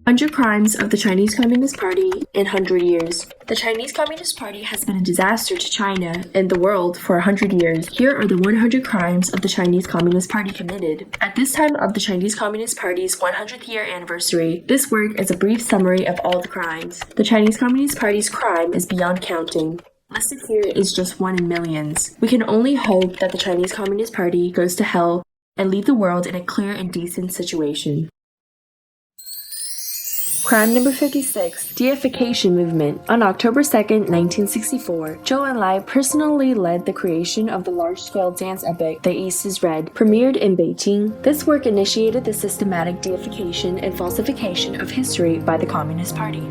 100 Crimes of the Chinese Communist Party in 100 Years. The Chinese Communist Party has been a disaster to China and the world for 100 years. Here are the 100 crimes of the Chinese Communist Party committed. At this time of the Chinese Communist Party's 100th year anniversary, this work is a brief summary of all the crimes. The Chinese Communist Party's crime is beyond counting. Listed here is just one in millions. We can only hope that the Chinese Communist Party goes to hell and leave the world in a clear and decent situation. Crime number 56, Deification movement. On October 2nd, 1964, Zhou Enlai personally led the creation of the large-scale dance epic The East is Red, premiered in Beijing. This work initiated the systematic deification and falsification of history by the Communist Party.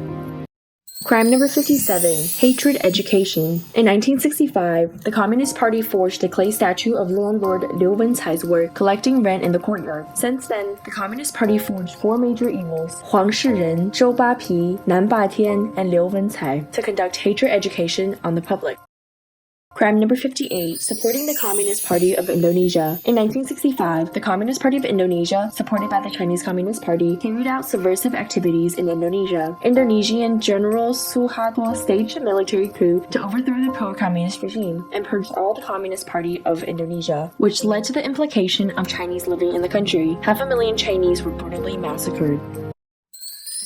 Crime number 57, Hatred Education. In 1965, the Communist Party forged a clay statue of landlord Liu Wencai's work collecting rent in the courtyard. Since then, the Communist Party forged four major evils, Huang Shiren, Zhou Bapi, Nan Batian, and Liu Wencai, to conduct hatred education on the public. Crime number 58, supporting the Communist Party of Indonesia. In 1965, the Communist Party of Indonesia, supported by the Chinese Communist Party, carried out subversive activities in Indonesia. Indonesian General Suharto staged a military coup to overthrow the pro-communist regime and purge all the Communist Party of Indonesia, which led to the implication of Chinese living in the country. 500,000 Chinese were brutally massacred.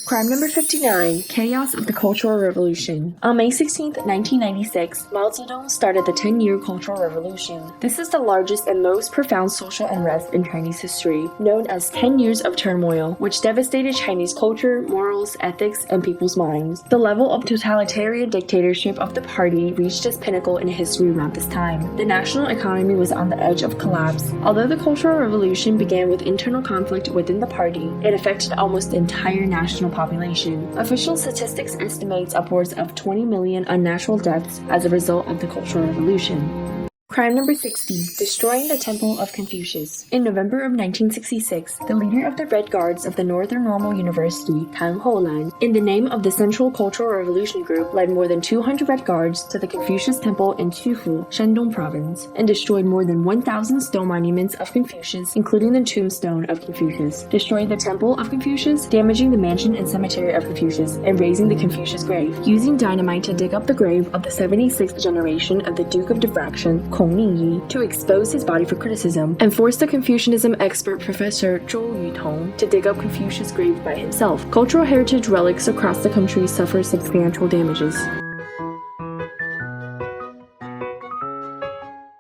Crime number 59, Chaos of the Cultural Revolution. On May 16, 1996, Mao Zedong started the 10-year Cultural Revolution. This is the largest and most profound social unrest in Chinese history, known as 10 Years of Turmoil, which devastated Chinese culture, morals, ethics, and people's minds. The level of totalitarian dictatorship of the party reached its pinnacle in history around this time. The national economy was on the edge of collapse. Although the Cultural Revolution began with internal conflict within the party, it affected almost the entire national population. Official statistics estimates upwards of 20 million unnatural deaths as a result of the Cultural Revolution. Crime number 60, destroying the Temple of Confucius. In November of 1966, the leader of the Red Guards of the Northern Normal University, Han Houlan, in the name of the Central Cultural Revolution Group, led more than 200 Red Guards to the Confucius Temple in Qufu, Shandong Province, and destroyed more than 1,000 stone monuments of Confucius, including the tombstone of Confucius, destroying the Temple of Confucius, damaging the mansion and cemetery of Confucius, and raising the Confucius grave, using dynamite to dig up the grave of the 76th generation of the Duke of Diffraction, Kong Mingyi, to expose his body for criticism, and forced the Confucianism expert Professor Zhou Yutong to dig up Confucius' grave by himself. Cultural heritage relics across the country suffer substantial damages.